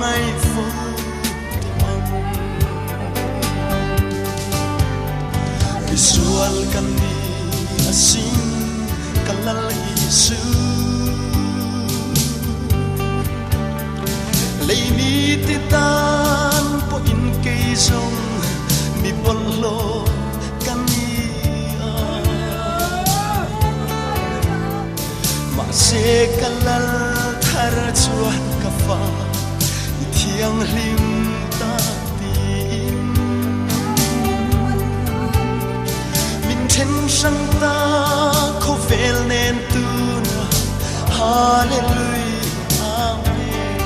ngày phố visual kami asing kalal Isu lấy mi titan po in cây sông mi bolo kami ma se kalal thar chuan kafa thiang lim ta Thiên sang ta khô phèn nên tu na Hallelujah Amen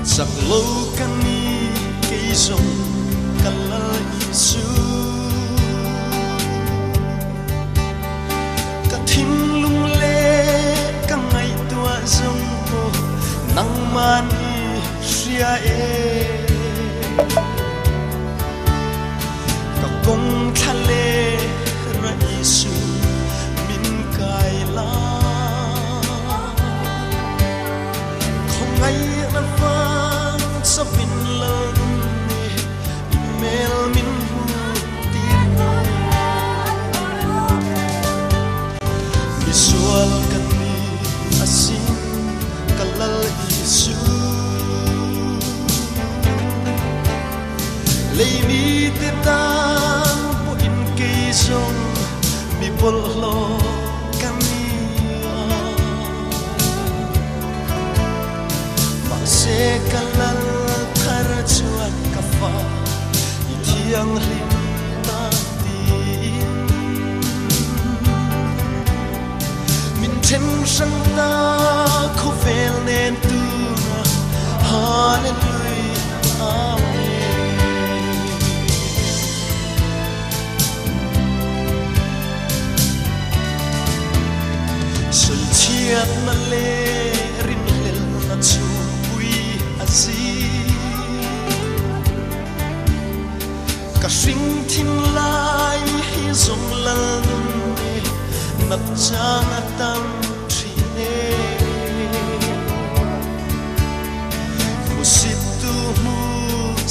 Giặc lâu căn ni cây rồng Kala Isu Cả thiên lung lê Cả ngày tua rồng Nang man Ria Ka kong thale ra Isu min kai la Không ai ra vang sa vin lần Mel min hu tin Visual kan ni asin kalal Isu lấy mi te tan po in cây sông mi bol lo kami ma se kalal thar chuan kafa i thiang lim ta tin min them sang ta kho vel nen tu hallelujah amen Chiat na le rin lel na chu bui azi Ka sing thin lai hi zong lal ne nat chang atam thine Musit tu mu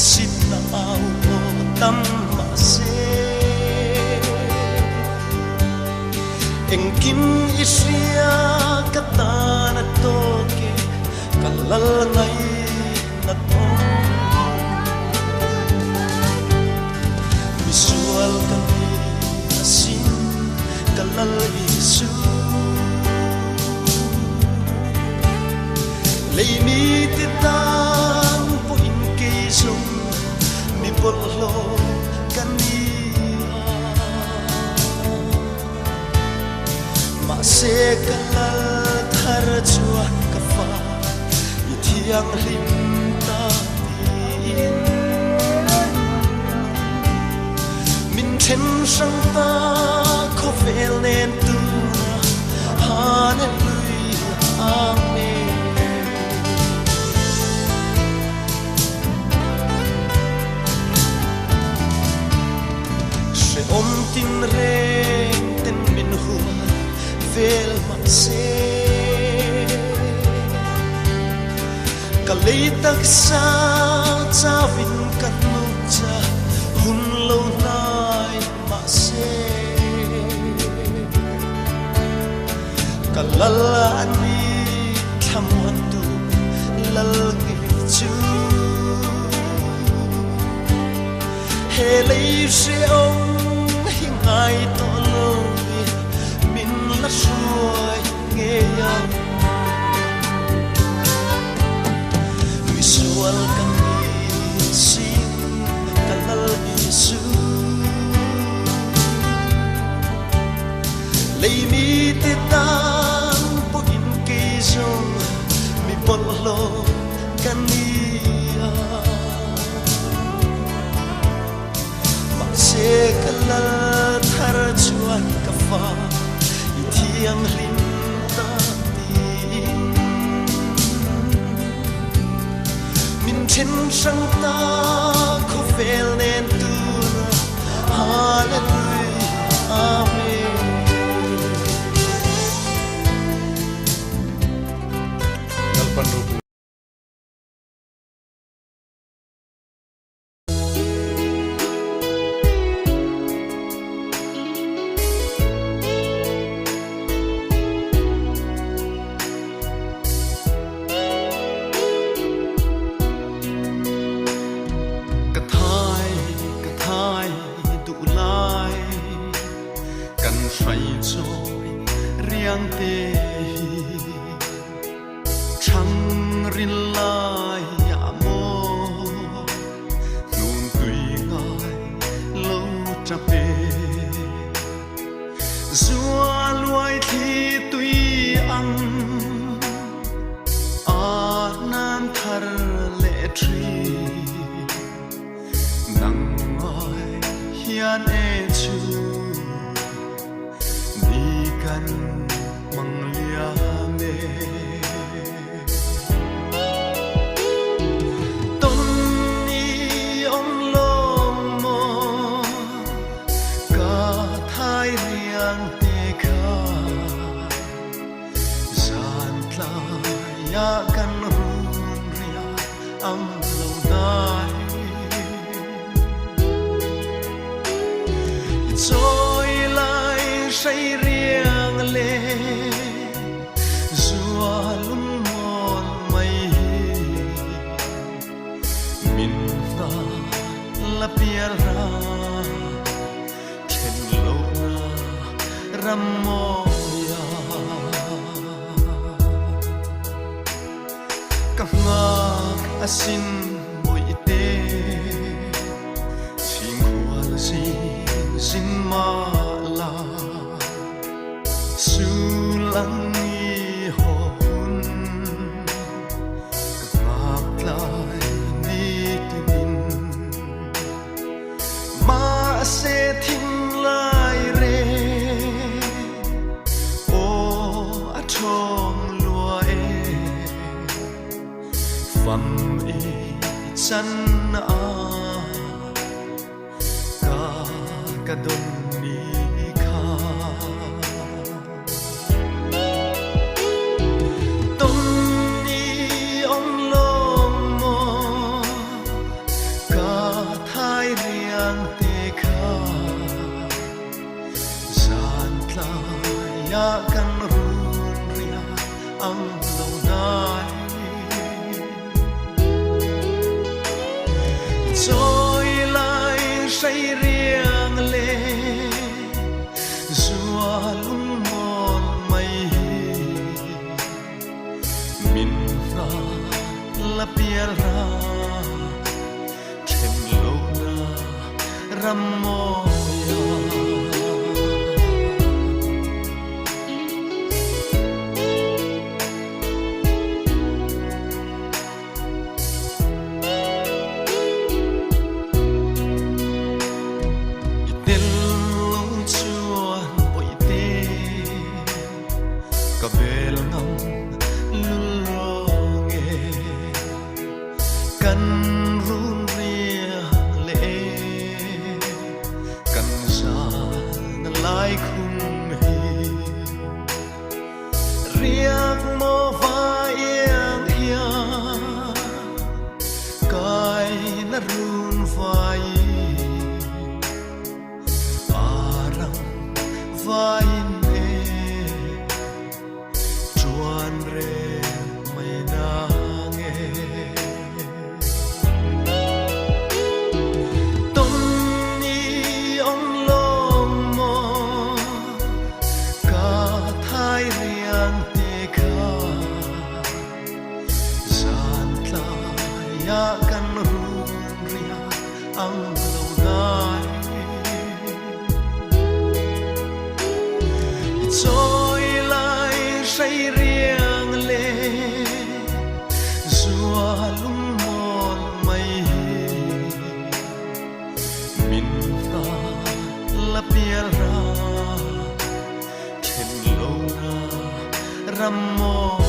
sit na au tam ma se Engkin isya kata na toke kalal ngai na to visual kami asin kalal Isu lấy mi titan po in cây sông mi bolo kani Se kalal thar chuan kafa i thiang lim ta tin min then sang ta kho vel nen tu hallelujah amen se om tin reng ten min hu vel ma se ka lei tak sa cha vin kan mu cha hun lo nai ma se ka lal ani tham wan tu lal ngi chu he lei se ong hi ngai to lo la suai nghe yang visual kami sing kalal Isu lấy mi te tan po in cây rong mi bol lo kania ma se kalal thar chuan kafa thiang lim ta tin min then sang ta kho vel nen tu hallelujah amen trời trôi riêng tê trăng rin lai ya mô luôn tùy ngài lâu cha bê dùa loài thì tùy ăn à nan thar lệ tri nắng ngồi hiền e chu đi gần măng lia mê tôn ni ông lom mô cả thái riêng tê khá gian la ya kan hun ria âm lâu đai trôi lại say riêng lệ dùa lung mòn mây mình ta la pia ra thiên lâu na ram mô các ngạc asin mùi tê xin khoa xin ma la su lăng y hồ hun các ngạc lại đi tìm ma sẽ thinh lại rê ô a trông lùa phẩm y chân a ca đông ni kha tôn ni ông lom mô ca thái riêng tê kha gian la ya kan run ria âm lâu đai trôi lại say riêng lệ dùa lung mòn mây mình ta la pia ra thêm lâu na ram mô cả bel ngâm lung nghe căn run ria lệ căn gian lại khung hi riêng mô vai yên hia cái na run vai arang vai ya kan hun ria âm lâu đai trôi lại say riêng lệ dùa lung mòn mây mình ta la pia ra thiên lâu na ram mô